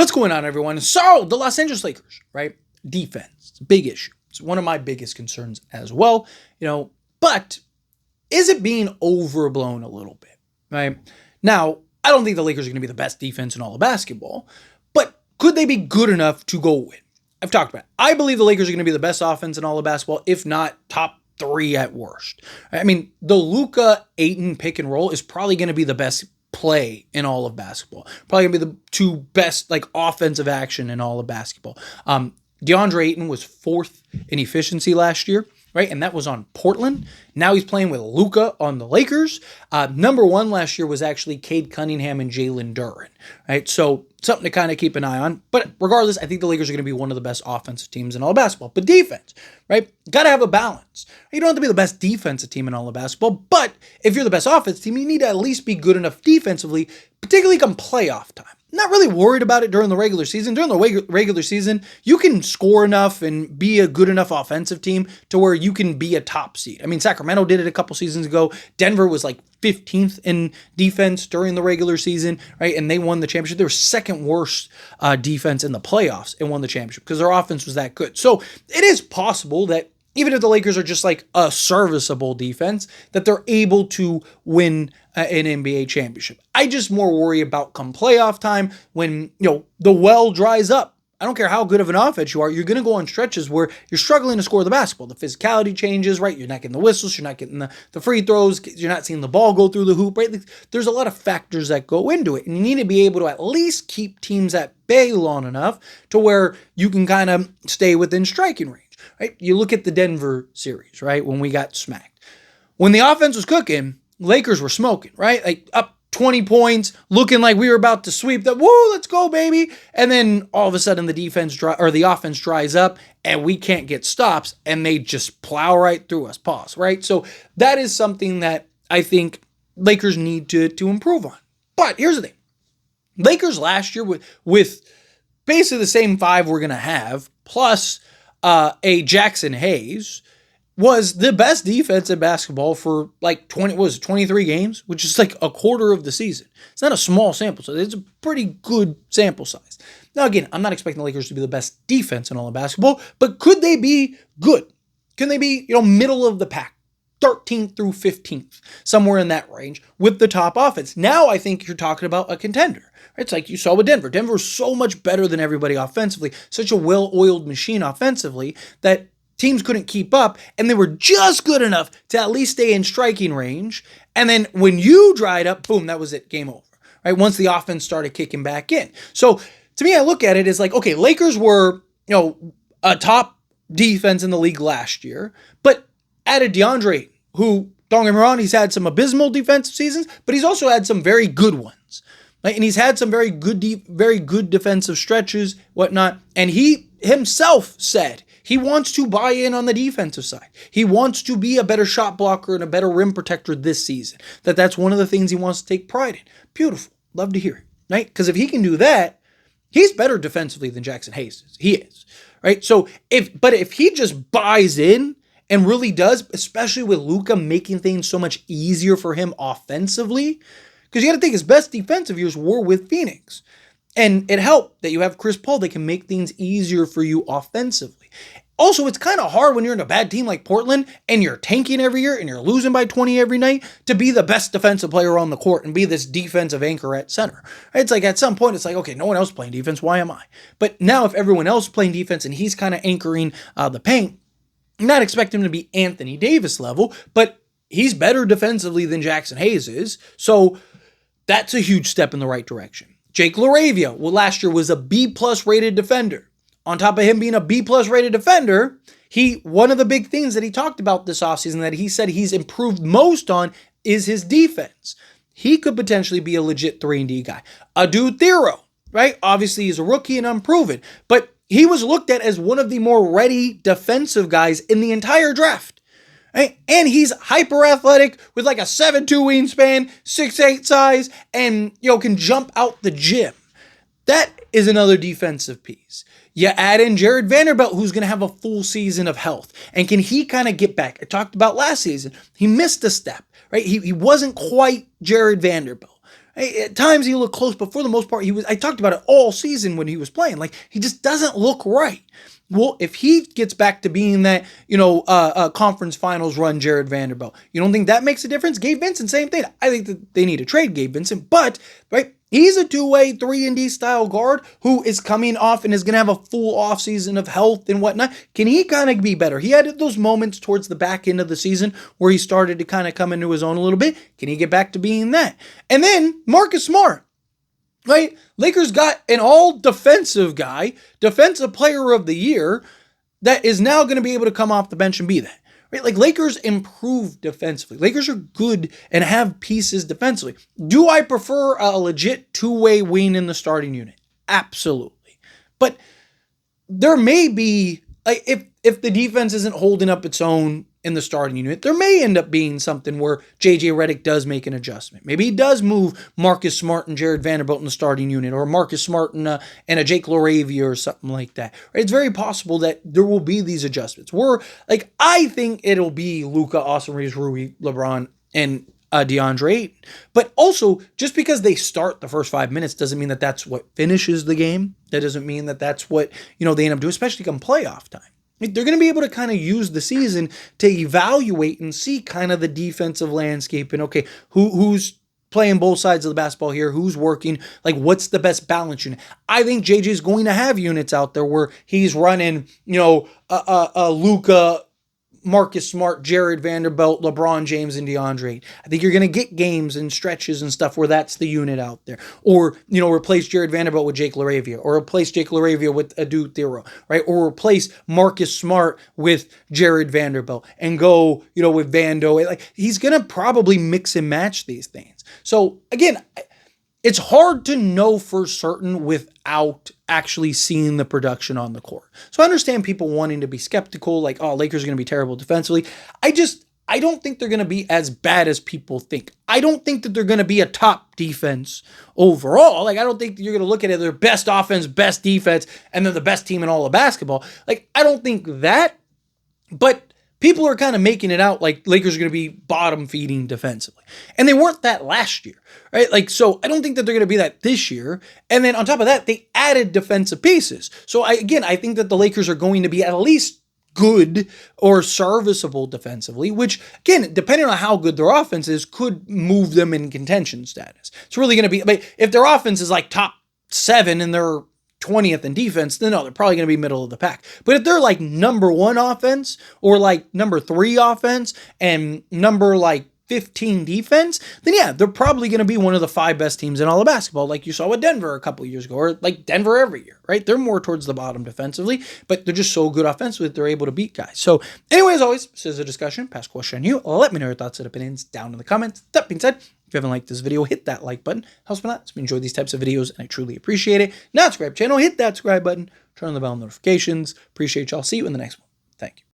What's going on, everyone? So, the Los Angeles Lakers, right? Defense, it's a big issue. It's one of my biggest concerns as well, but is it being overblown a little bit, right? Now, I don't think the Lakers are going to be the best defense in all of basketball, but could they be good enough to go win? I've talked about it. I believe the Lakers are going to be the best offense in all of basketball, if not top three at worst. I mean, the Luka Ayton pick and roll is probably going to be the best play in all of basketball. Probably gonna be the two best offensive action in all of basketball. DeAndre Ayton was fourth in efficiency last year, right? And that was on Portland. Now he's playing with Luka on the Lakers. Number one last year was actually Cade Cunningham and Jalen Duren, right? So something to kind of keep an eye on. But regardless, I think the Lakers are going to be one of the best offensive teams in all of basketball. But defense, right? Got to have a balance. You don't have to be the best defensive team in all of basketball, but if you're the best offensive team, you need to at least be good enough defensively, particularly come playoff time. Not really worried about it during the regular season. During the regular season, you can score enough and be a good enough offensive team to where you can be a top seed. I mean, Sacramento did it a couple seasons ago. Denver was 15th in defense during the regular season, right? And they won the championship. They were second worst defense in the playoffs and won the championship because their offense was that good. So it is possible that even if the Lakers are just a serviceable defense, that they're able to win an NBA championship. I just more worry about come playoff time when, the well dries up. I don't care how good of an offense you are, you're going to go on stretches where you're struggling to score the basketball. The physicality changes, right? You're not getting the whistles, you're not getting the free throws, you're not seeing the ball go through the hoop, right? There's a lot of factors that go into it, and you need to be able to at least keep teams at bay long enough to where you can kind of stay within striking range. Right? You look at the Denver series, right? When we got smacked. When the offense was cooking, Lakers were smoking, right? Up 20 points, looking like we were about to sweep that. Woo, let's go, baby. And then all of a sudden the offense dries up and we can't get stops and they just plow right through us. Pause, right? So that is something that I think Lakers need to improve on. But here's the thing. Lakers last year with basically the same five we're going to have, plus a Jackson Hayes, was the best defense in basketball for 23 games, which is a quarter of the season. It's not a small sample size. It's a pretty good sample size. Now, again, I'm not expecting the Lakers to be the best defense in all of basketball, but could they be good? Can they be, middle of the pack? 13th through 15th, somewhere in that range with the top offense. Now I think you're talking about a contender. It's like you saw with Denver. Denver was so much better than everybody offensively, such a well-oiled machine offensively that teams couldn't keep up, and they were just good enough to at least stay in striking range. And then when you dried up, boom, that was it, game over. Right? Once the offense started kicking back in. So to me, I look at it as okay, Lakers were, a top defense in the league last year, but added DeAndre, who, don't get me wrong, he's had some abysmal defensive seasons, but he's also had some very good ones. Right? And he's had some very good defensive stretches, whatnot. And he himself said he wants to buy in on the defensive side. He wants to be a better shot blocker and a better rim protector this season. That's one of the things he wants to take pride in. Beautiful. Love to hear it. Right? Because if he can do that, he's better defensively than Jackson Hayes is. He is. Right? So if he just buys in and really does, especially with Luka making things so much easier for him offensively, because you got to think his best defensive years were with Phoenix. And it helped that you have Chris Paul that can make things easier for you offensively. Also, it's kind of hard when you're in a bad team like Portland and you're tanking every year and you're losing by 20 every night to be the best defensive player on the court and be this defensive anchor at center. It's at some point, it's okay, no one else playing defense, why am I? But now if everyone else is playing defense and he's kind of anchoring the paint, I'm not expecting him to be Anthony Davis level, but he's better defensively than Jackson Hayes is. So that's a huge step in the right direction. Jake LaRavia, last year was a B-plus rated defender. On top of him being a B-plus rated defender, one of the big things that he talked about this offseason that he said he's improved most on is his defense. He could potentially be a legit 3-and-D guy. Adu Thero, right? Obviously, he's a rookie and unproven, but he was looked at as one of the more ready defensive guys in the entire draft. Right? And he's hyper athletic with a 7'2" wingspan, 6'8" size, and can jump out the gym. That is another defensive piece. You add in Jared Vanderbilt, who's going to have a full season of health. And can he kind of get back? I talked about last season. He missed a step, right? He wasn't quite Jared Vanderbilt, At times he looked close, but for the most part, I talked about it all season when he was playing. Like, he just doesn't look right. Well, if he gets back to being that, conference finals run Jared Vanderbilt, you don't think that makes a difference? Gabe Vincent, same thing. I think that they need to trade Gabe Vincent, but, right, he's a two-way 3-and-D style guard who is coming off and is going to have a full offseason of health and whatnot. Can he kind of be better? He had those moments towards the back end of the season where he started to kind of come into his own a little bit. Can he get back to being that? And then Marcus Smart. Right? Lakers got an all-defensive guy, defensive player of the year, that is now going to be able to come off the bench and be that. Right? Like, Lakers improved defensively. Lakers are good and have pieces defensively. Do I prefer a legit two-way wing in the starting unit? Absolutely. But there may be, like, if the defense isn't holding up its own in the starting unit, there may end up being something where JJ Redick does make an adjustment. Maybe he does move Marcus Smart and Jared Vanderbilt in the starting unit, or Marcus Smart and a Jake LaRavia or something like that. Right? It's very possible that there will be these adjustments. I think it'll be Luka, Austin Reeves, Rui, LeBron, and DeAndre Ayton. But also, just because they start the first 5 minutes doesn't mean that that's what finishes the game. That doesn't mean that that's what they end up doing, especially come playoff time. They're going to be able to kind of use the season to evaluate and see kind of the defensive landscape and, okay, who's playing both sides of the basketball here, who's working, like, what's the best balance unit. I think JJ is going to have units out there where he's running, Luka, Marcus Smart, Jared Vanderbilt, LeBron James, and DeAndre Ayton. I think you're going to get games and stretches and stuff where that's the unit out there. Or, replace Jared Vanderbilt with Jake LaRavia, or replace Jake LaRavia with Adu Thero, right? Or replace Marcus Smart with Jared Vanderbilt and go, with Vando. Like, he's going to probably mix and match these things. So, again, it's hard to know for certain without actually seeing the production on the court. So I understand people wanting to be skeptical, like, oh, Lakers are going to be terrible defensively. I don't think they're going to be as bad as people think. I don't think that they're going to be a top defense overall. Like, I don't think you're going to look at it, their best offense, best defense, and they're the best team in all of basketball. Like, I don't think that, but people are kind of making it out like Lakers are going to be bottom feeding defensively. And they weren't that last year, right? Like, so I don't think that they're going to be that this year. And then on top of that, they added defensive pieces. So I think that the Lakers are going to be at least good or serviceable defensively, which, again, depending on how good their offense is, could move them in contention status. It's really going to be, if their offense is like top 7 and they're 20th in defense, then no, they're probably going to be middle of the pack. But if they're like number 1 offense or like number 3 offense and number like 15 defense, then yeah, they're probably going to be one of the 5 best teams in all of basketball, like you saw with Denver a couple of years ago, or like Denver every year, right? They're more towards the bottom defensively, but they're just so good offensively that they're able to beat guys. So anyway, as always, this is a discussion, pass question on you. Let me know your thoughts and opinions down in the comments. That being said, if you haven't liked this video, hit that like button. Helps me a lot. If you enjoy these types of videos, and I truly appreciate it. Not subscribe channel, hit that subscribe button, turn on the bell notifications. Appreciate y'all. See you in the next one. Thank you.